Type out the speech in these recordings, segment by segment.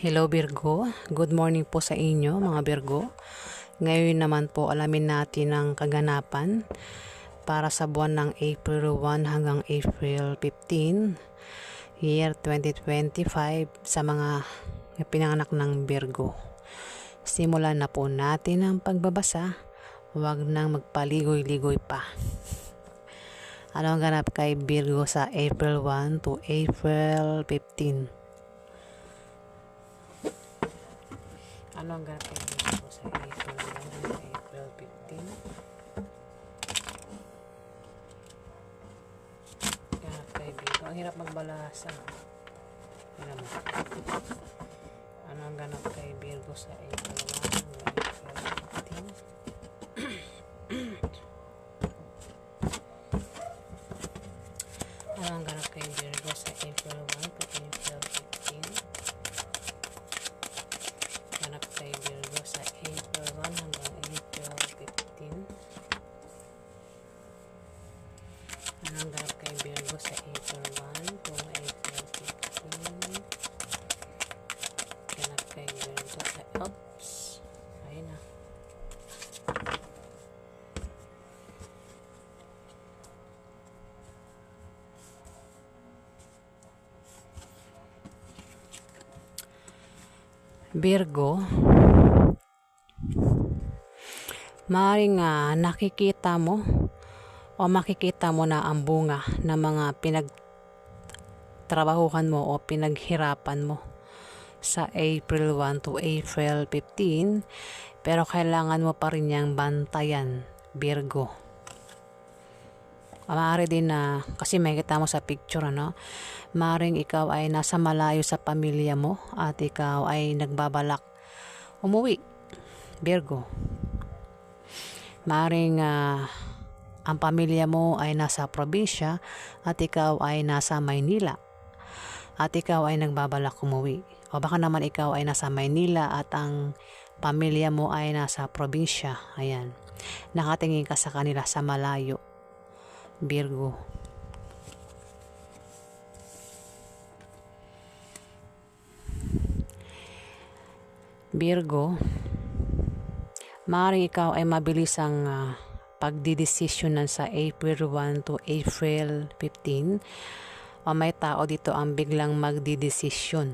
Hello Virgo, good morning po sa inyo mga Virgo. Ngayon naman po alamin natin ang kaganapan para sa buwan ng April 1 hanggang April 15, year 2025 sa mga pinanganak ng Virgo. Simulan na po natin ang pagbabasa, huwag nang magpaligoy-ligoy pa. Ano ang ganap kay Virgo sa April 1 to April 15? Ano ang ganap kay Virgo sa April 1 to April 15? Ganap kay Virgo. Ang hirap magbalasa. Ano ang ganap kay Virgo sa April 1 to April 15? Ano ang ganap kay Virgo sa April 1 to April 15? Ganap kay Virgo sa April 1 hanggang April 15. Ano ang ganap kay Virgo sa April 1 to April 15? Ganap kay Virgo sa ayun na. Virgo, maaaring nakikita mo o makikita mo na ang bunga ng mga pinagtrabahuhan mo o pinaghirapan mo sa April 1 to April 15, pero kailangan mo pa rin niyang bantayan, Virgo. Maaari din na, kasi makikita mo sa picture, maaaring ikaw ay nasa malayo sa pamilya mo at ikaw ay nagbabalak umuwi, Virgo. Maaaring ang pamilya mo ay nasa probinsya at ikaw ay nasa Maynila at ikaw ay nagbabalak umuwi. O baka naman ikaw ay nasa Maynila at ang pamilya mo ay nasa probinsya. Ayan. Nakatingin ka sa kanila sa malayo, Virgo. Virgo, maaaring ikaw ay mabilis ang pagdidesisyonan sa April 1 to April 15 o may tao dito ang biglang magdidesisyon.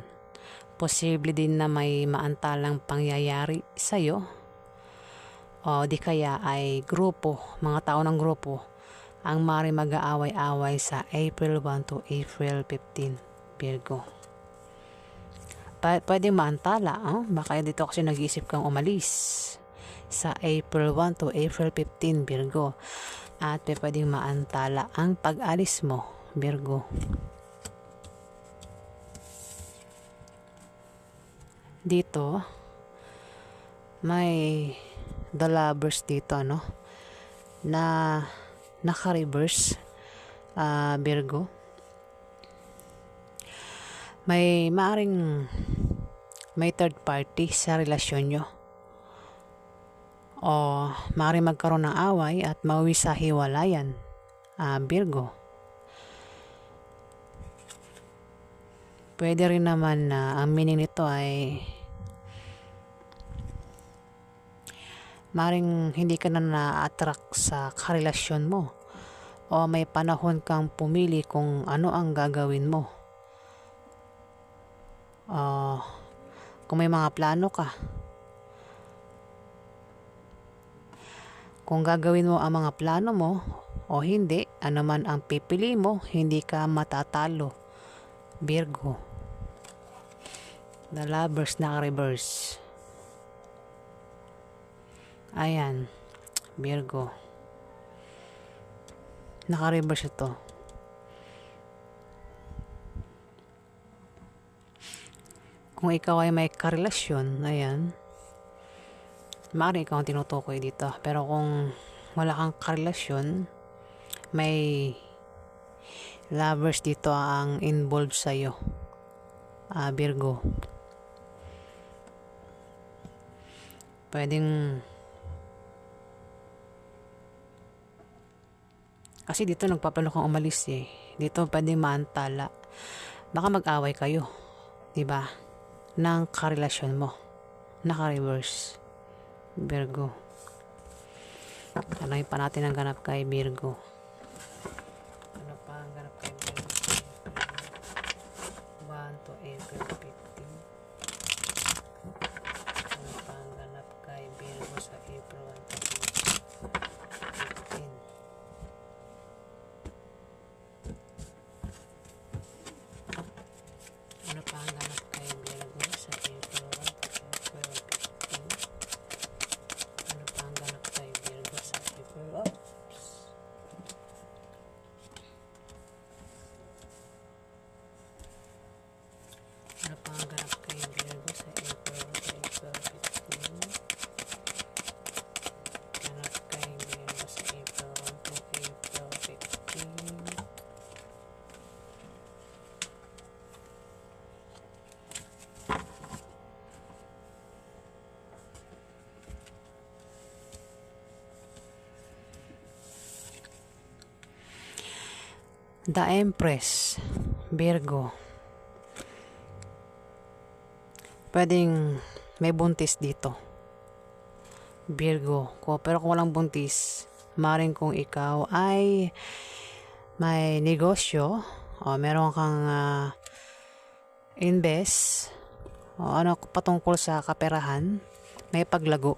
Posible din na may maantalang pangyayari sa'yo o di kaya ay grupo, mga tao ng grupo ang maaaring mag-aaway-away sa April 1 to April 15, Virgo. Pwede maantala, baka dito kasi nag-iisip kang umalis sa April 1 to April 15, Virgo. At pwedeng maantala ang pag-alis mo, Virgo. Dito, may the lovers dito, na naka-reverse, Virgo. Maaring may third party sa relasyon nyo o maaaring magkaroon ng away at mauwi sa hiwalayan, Virgo. Pwede rin naman na ang meaning nito ay maaaring hindi ka na na-attract sa karelasyon mo o may panahon kang pumili kung ano ang gagawin mo. Kung may mga plano ka, kung gagawin mo ang mga plano mo o hindi, ano man ang pipili mo, hindi ka matatalo, Virgo. The lovers naka-reverse. Ayan, Virgo. Naka-reverse ito. Kung ikaw ay may karelasyon, ayan, maaaring ikaw ang tinutukoy dito. Pero kung wala kang karelasyon, may lovers dito ang involved sa'yo, Virgo. Pwedeng, kasi dito nagpaplano kang umalis Dito pwedeng maantala. Baka mag-away kayo, 'di ba? ng karelasyon mo. Naka-reverse. Virgo. Alamin pa natin ang ganap kay Virgo. Ano pa ang ganap kay Virgo? 1 to April 15. Ano pa ang ganap kay Virgo sa April 1 to 15? Ano pa ang ganap kay Virgo sa April 1 to April 15? Ano pa ang ganap kay Virgo sa April? Oops. Ano pa ang ganap kay Virgo sa April 1 to April 15? Ganap kay Virgo sa April 1 to April 15. The Empress, Virgo. Pwedeng may buntis dito, Virgo. Pero kung walang buntis, maaaring kung ikaw ay may negosyo o meron kang invest o ano patungkol sa kaperahan, may paglago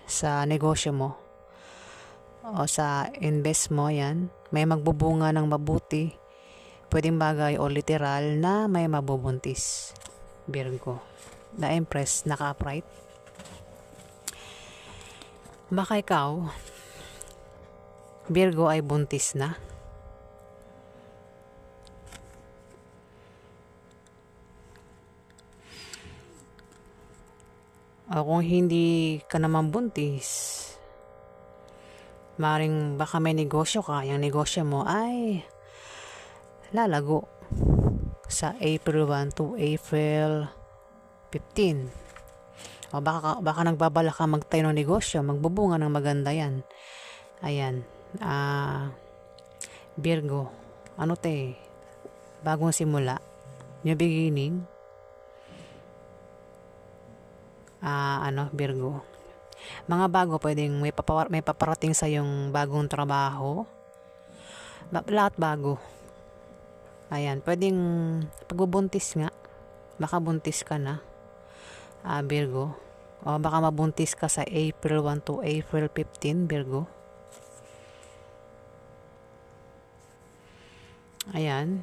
sa negosyo mo o sa invest mo, yan may magbubunga ng mabuti, pwedeng bagay o literal na may mabubuntis, Virgo. The Empress, naka-upright. Baka ikaw, Virgo, ay buntis na. O kung hindi ka naman buntis, maring baka may negosyo ka, yung negosyo mo ay lalago sa April 1 to April 15. O baka nagbabala ka magtayo ng negosyo, magbubunga ng maganda yan. Ayan. Virgo. Ano te? Bagong simula. New beginning. Virgo. Mga bago, pwedeng may paparating sa yung bagong trabaho. Lahat bago. Ayan, pwedeng pagbubuntis nga. Baka buntis ka na, Virgo. O baka mabuntis ka sa April 1 to April 15, Virgo. Ayan.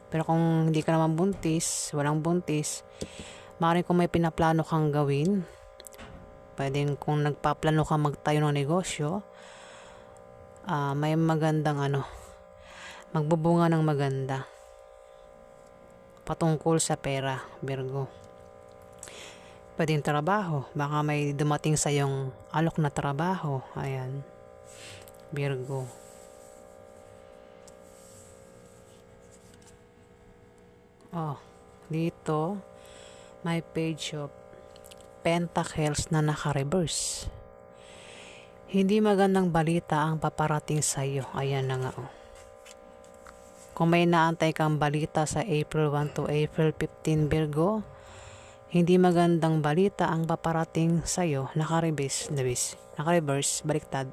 Pero kung hindi ka naman buntis, walang buntis, maaaring kung may pinaplano kang gawin, pwedeng kung nagpaplano ka magtayo ng negosyo, may magandang magbubunga ng maganda patungkol sa pera, Virgo. Pwedeng trabaho, baka may dumating sa yung alok na trabaho. Ayan, Virgo. Dito may page of Pentacles na naka-reverse. Hindi magandang balita ang paparating sa iyo. Ayan na nga. Kung may naantay kang balita sa April 1 to April 15, Virgo, hindi magandang balita ang paparating sa iyo. Naka-reverse, baliktad,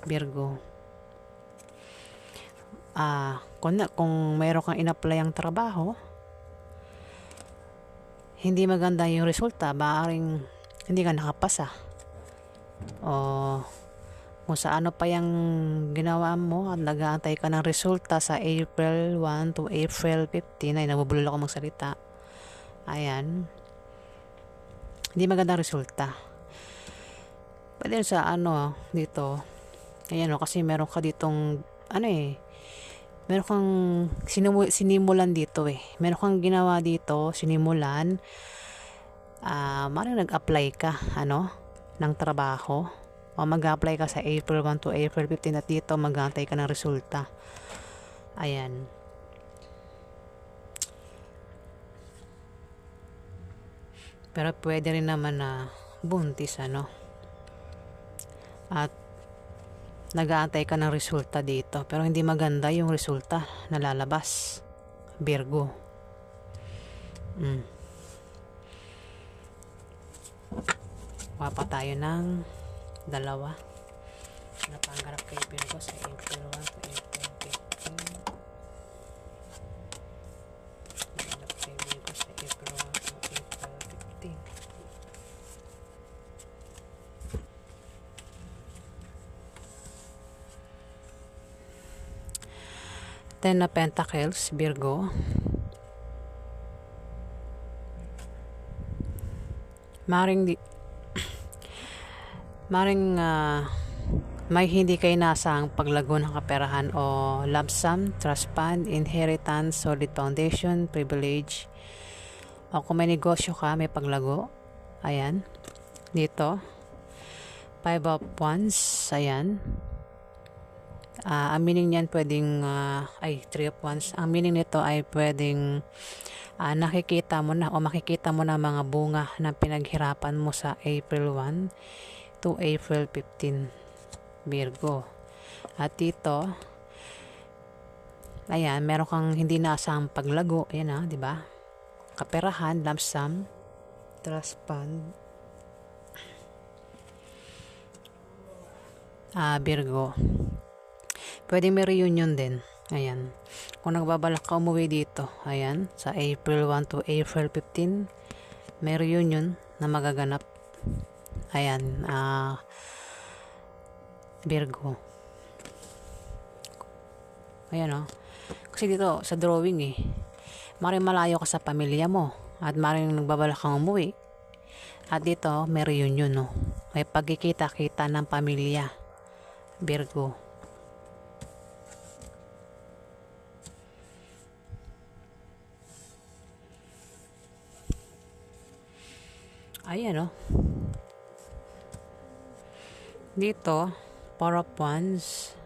Virgo. Kung mayroon kang in-apply ang trabaho, hindi maganda yung resulta, maaaring hindi ka nakapasa. O kung sa ano pa yung ginawa mo at nag-aantay ka ng resulta sa April 1 to April 15, ay nabubulol ako magsalita. Ayan. Hindi magandang resulta. Pwede sa dito. Ayan kasi meron ka ditong meron kang sinimulan dito meron kang ginawa dito, sinimulan. Maring nag-apply ka ng trabaho o mag-apply ka sa April 1 to April 15 at dito mag-aantay ka ng resulta. Ayan. Pero pwede rin naman na buntis at nag-aantay ka ng resulta dito, pero hindi maganda yung resulta na lalabas, Virgo. Kuha pa tayo ng dalawa. Napangarap kay Virgo sa April 1 to April 15. Napangarap kay Virgo sa April 1 to April 15. Ten of Pentacles, Virgo. Maring may hindi kayo nasang paglago ng kaperahan o lump sum, trust fund, inheritance, solid foundation, privilege, o kung may negosyo ka, may paglago. Ayan. Dito. 5 of Wands. Ayan. Ang meaning niyan pwedeng 3 of Wands. Ang meaning nito ay pwedeng nakikita mo na o makikita mo na mga bunga na pinaghirapan mo sa April 1 to April 15, Virgo. At dito, ayan, meron kang hindi naasahang paglago. Ayan di ba? Kaperahan, lump sum, trust fund, Virgo. Pwede may reunion din. Ayan. Kung nagbabalak ka umuwi dito, ayan, sa April 1 to April 15, may reunion na magaganap. Ayan, Virgo. Ayan kasi dito sa drawing maring malayo ka sa pamilya mo at maring nagbabalak kang umuwi. At dito may reunion may pagkikita-kita ng pamilya, Virgo. Ayan dito, 4 of Wands.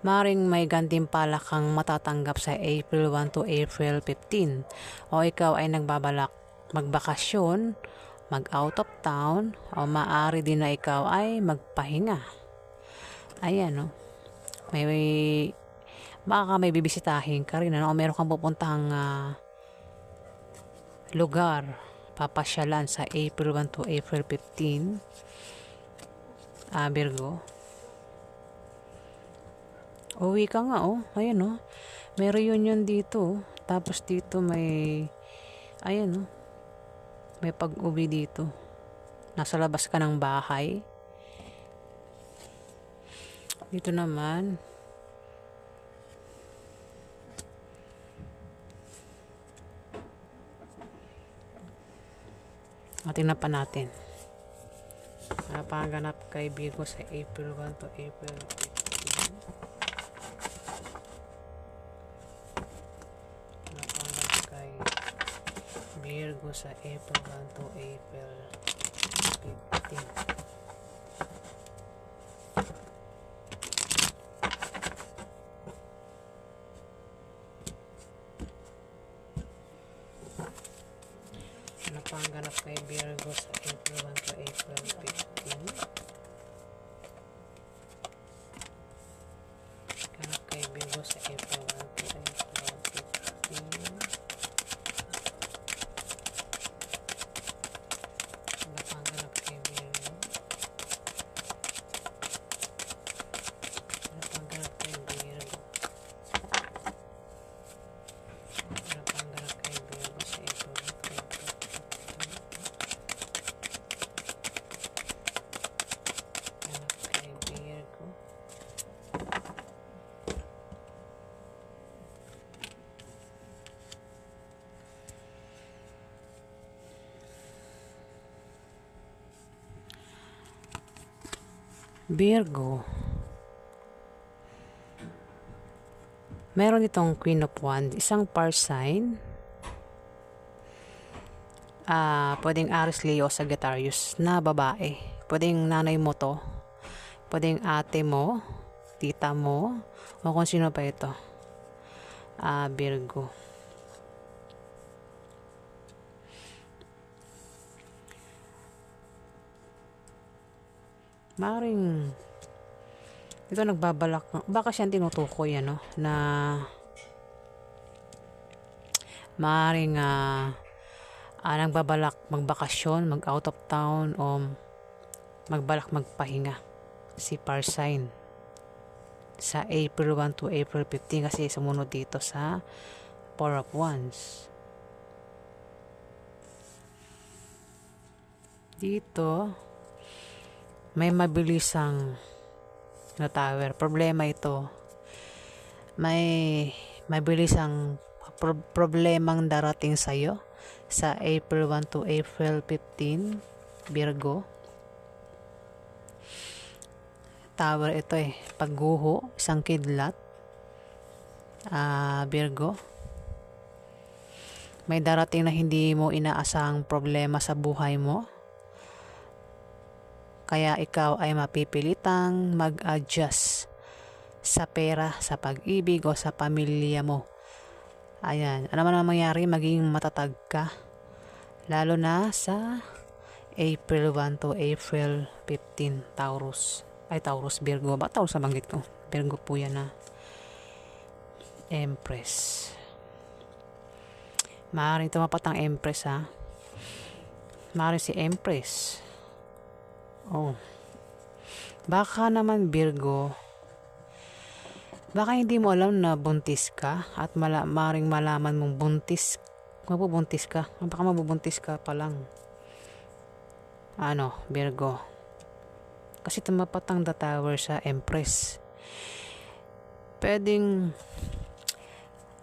Maring may gantimpala kang matatanggap sa April 1 to April 15. O ikaw ay nagbabalak magbakasyon, mag out of town, o maaari din na ikaw ay magpahinga. Ayan baka may bibisitahin ka rin o meron kang pupuntahang lugar, papasyalan sa April 1 to April 15, Virgo. Uwi ka nga ayan may reunion dito tapos dito may ayan may pag-uwi dito, nasa labas ka ng bahay. Dito naman tingnan pa natin napaganap kay Virgo sa April 1 to April 15. Napaganap kay Virgo sa April 1 to April 15. Napanganap kay Virgo sa April 1 to April 15. Ganap kay Virgo sa April 1 to April 15. Napanganap kay Virgo. Napanganap kay Virgo. Napanganap kay Virgo sa April 1 to April 15. Virgo. Meron itong Queen of Wands, isang fire sign. Pwedeng Aries, Leo, Sagittarius na babae. Pwedeng nanay mo to. Pwedeng ate mo, tita mo, o kung sino pa ito. Virgo. Maring ito nagbabalak, baka siyang tinutukoy na maring nagbabalak magbakasyon, mag out of town, o magbalak magpahinga si fire sign sa April 1 to April 15 kasi sumunod dito sa Four of Wands. Dito may mabilisang na tower. Problema ito. May mabilisang problemang darating sa'yo sa April 1 to April 15, Virgo. Tower ito pagguho, isang kidlat, Virgo. May darating na hindi mo inaasahang problema sa buhay mo. Kaya ikaw ay mapipilitang mag-adjust sa pera, sa pag-ibig o sa pamilya mo. Ayan, ano man ang mangyari, maging matatag ka. Lalo na sa April 1 to April 15, Taurus. Virgo. Ba Taurus na banggit ko? Virgo po yan na Empress. Maaaring tumapat ang Empress Maaaring si Empress. Baka naman Virgo, baka hindi mo alam na buntis ka at maaaring malaman mong mabubuntis ka. Baka mabubuntis ka pa lang. Virgo. Kasi tumapat ang the tower sa Empress. Pwedeng,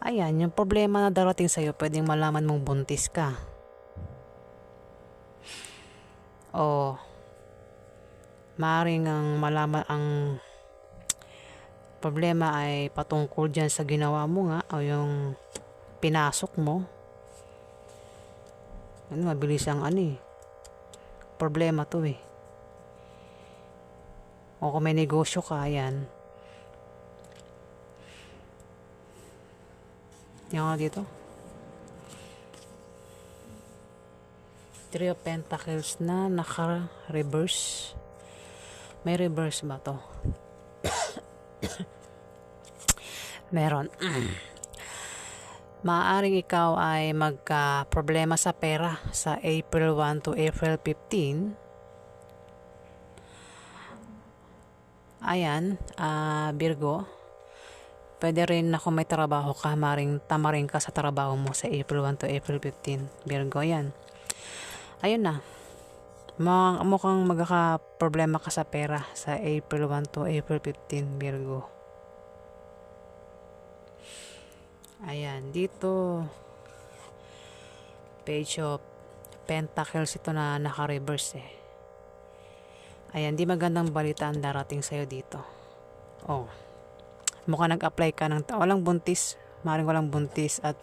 yung problema na darating sa'yo, pwedeng malaman mong buntis ka. O maaaring ang malaman ang problema ay patungkol dyan sa ginawa mo o yung pinasok mo. Mabilis ang problema to o kung may negosyo ka, yan dito Three of Pentacles na naka-reverse. May reverse ba to? Meron. Maaaring ikaw ay magka-problema sa pera sa April 1 to April 15. Virgo. Pwede rin na kung may trabaho ka, maaaring tamarin ka sa trabaho mo sa April 1 to April 15. Virgo, yan. Ayun na. Mukhang magkaka-problema ka sa pera sa April 1 to April 15, Virgo. Ayan, dito Page of Pentacles ito na naka-reverse Ayan, di magandang balita ang darating sa'yo dito. Mukhang nag-apply ka ng walang buntis, maaaring walang buntis, at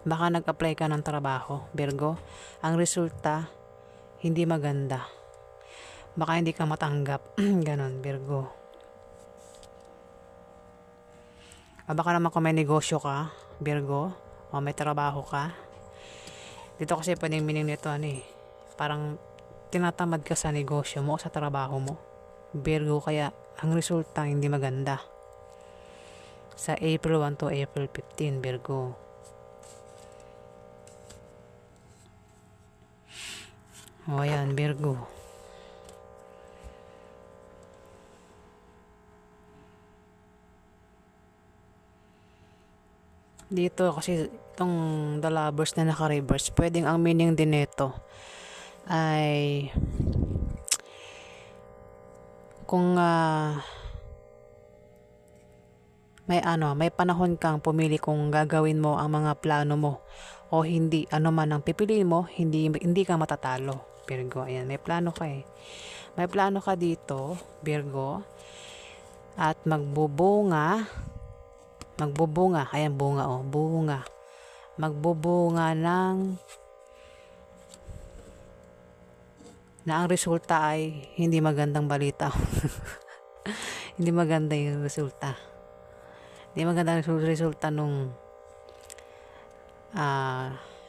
baka nag-apply ka ng trabaho, Virgo. Ang resulta hindi maganda. Baka hindi ka matanggap. Ganon, Virgo. Baka naman kung may negosyo ka, Virgo, o may trabaho ka. Dito kasi pwedeng meaning nito parang tinatamad ka sa negosyo mo o sa trabaho mo, Virgo, kaya ang resulta hindi maganda sa April 1 to April 15, Virgo. Ayan, Virgo. Dito kasi itong the lovers na naka-reverse, pwedeng ang meaning din nito ay kung may panahon kang pumili kung gagawin mo ang mga plano mo o hindi, man ang pipiliin mo, hindi ka matatalo, Virgo. Ayan, may plano ka may plano ka dito, Virgo, at magbubunga, ayan, bunga, magbubunga na ang resulta ay hindi magandang balita. Hindi maganda yung resulta. Hindi maganda yung resulta nung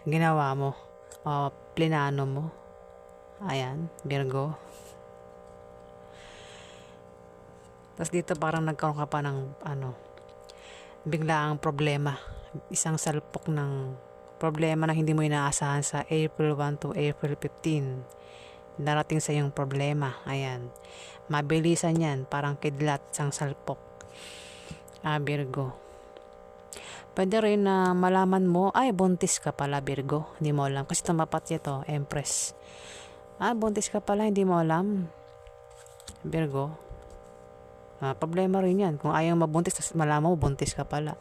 ginawa mo o plinano mo. Ayan, Virgo. Tapos dito parang nagkaroon ka pa ng biglaang problema. Isang salpok ng problema na hindi mo inaasahan sa April 1 to April 15. Darating sa yung problema. Ayan. Mabilisan yan. Parang kidlat sang salpok. Virgo. Pwede rin na malaman mo, ay, buntis ka pala, Virgo. Hindi mo alam. Kasi tumapat niya to, Empress. Buntis ka pala, hindi mo alam. Virgo. Problema rin yan. Kung ayaw mabuntis, malaman mo, buntis ka pala.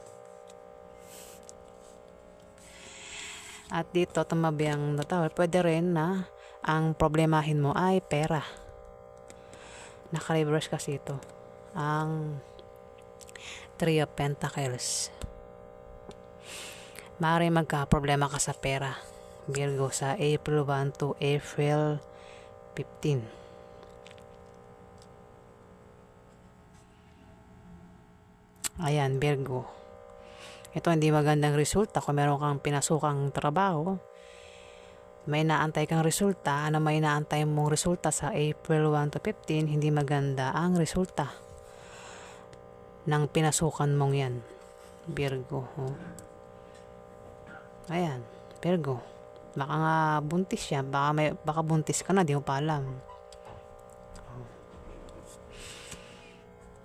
At dito, tumabi ang Tower. Pwede rin na ang problemahin mo ay pera. Naka-reverse kasi ito. Ang Three of Pentacles. Maaaring magka-problema ka sa pera, Virgo, sa April 1 to April 15. Ayan, Virgo. Ito hindi magandang resulta kung meron kang pinasukang trabaho. May naantay kang resulta. Ano may naantay mong resulta sa April 1 to 15, hindi maganda ang resulta ng pinasukan mong yan, Virgo. Ayan, Virgo. Baka nga buntis siya. Baka buntis ka na, di mo pa alam.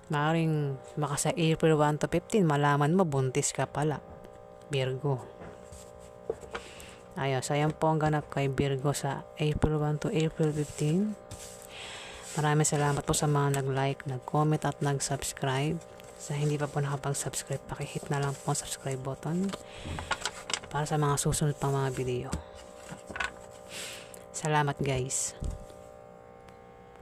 Maaaring baka sa April 1 to 15 malaman mo buntis ka pala, Virgo. Ayos, ayan po ang ganap kay Virgo sa April 1 to April 15. Maraming salamat po sa mga nag-like, nag-comment at nag-subscribe. Sa hindi pa po nakapag-subscribe, pakihit na lang po ang subscribe button para sa mga susunod pang mga video. Salamat guys.